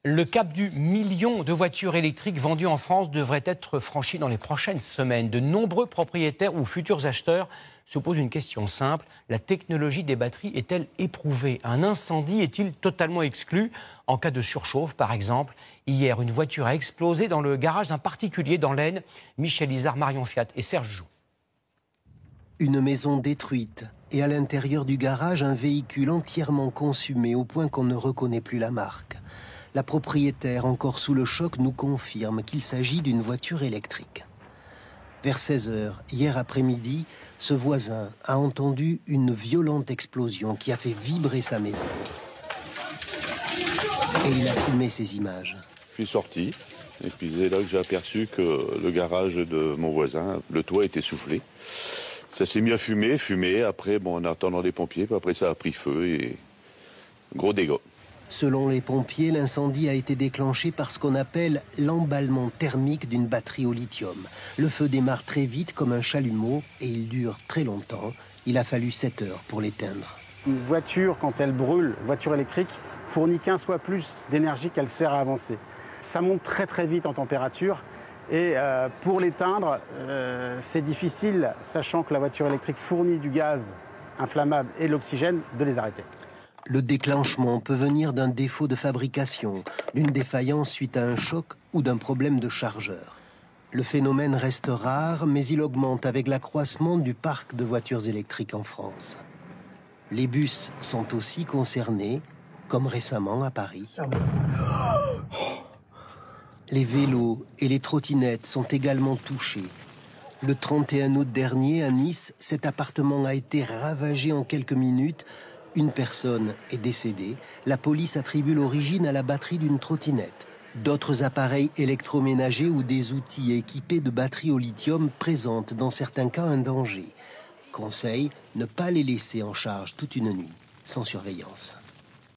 Le cap du million de voitures électriques vendues en France devrait être franchi dans les prochaines semaines. De nombreux propriétaires ou futurs acheteurs se posent une question simple. La technologie des batteries est-elle éprouvée? Un incendie est-il totalement exclu en cas de surchauffe, par exemple? Hier, une voiture a explosé dans le garage d'un particulier dans l'Aisne. Michel Izard, Marion Fiat et Serge Joux. Une maison détruite et à l'intérieur du garage, un véhicule entièrement consumé au point qu'on ne reconnaît plus la marque. La propriétaire, encore sous le choc, nous confirme qu'il s'agit d'une voiture électrique. Vers 16 h, hier après-midi, ce voisin a entendu une violente explosion qui a fait vibrer sa maison. Et il a filmé ces images. Je suis sorti, et puis c'est là que j'ai aperçu que le garage de mon voisin, le toit était soufflé. Ça s'est mis à fumer. Après, en attendant les pompiers, puis après ça a pris feu et gros dégâts. Selon les pompiers, l'incendie a été déclenché par ce qu'on appelle l'emballement thermique d'une batterie au lithium. Le feu démarre très vite comme un chalumeau et il dure très longtemps. Il a fallu 7 heures pour l'éteindre. Une voiture, quand elle brûle, voiture électrique, fournit 15 fois plus d'énergie qu'elle sert à avancer. Ça monte très très vite en température et pour l'éteindre, c'est difficile, sachant que la voiture électrique fournit du gaz inflammable et de l'oxygène, de les arrêter. Le déclenchement peut venir d'un défaut de fabrication, d'une défaillance suite à un choc ou d'un problème de chargeur. Le phénomène reste rare, mais il augmente avec l'accroissement du parc de voitures électriques en France. Les bus sont aussi concernés, comme récemment à Paris. Les vélos et les trottinettes sont également touchés. Le 31 août dernier, à Nice, cet appartement a été ravagé en quelques minutes. Une personne est décédée. La police attribue l'origine à la batterie d'une trottinette. D'autres appareils électroménagers ou des outils équipés de batteries au lithium présentent dans certains cas un danger. Conseil, ne pas les laisser en charge toute une nuit, sans surveillance.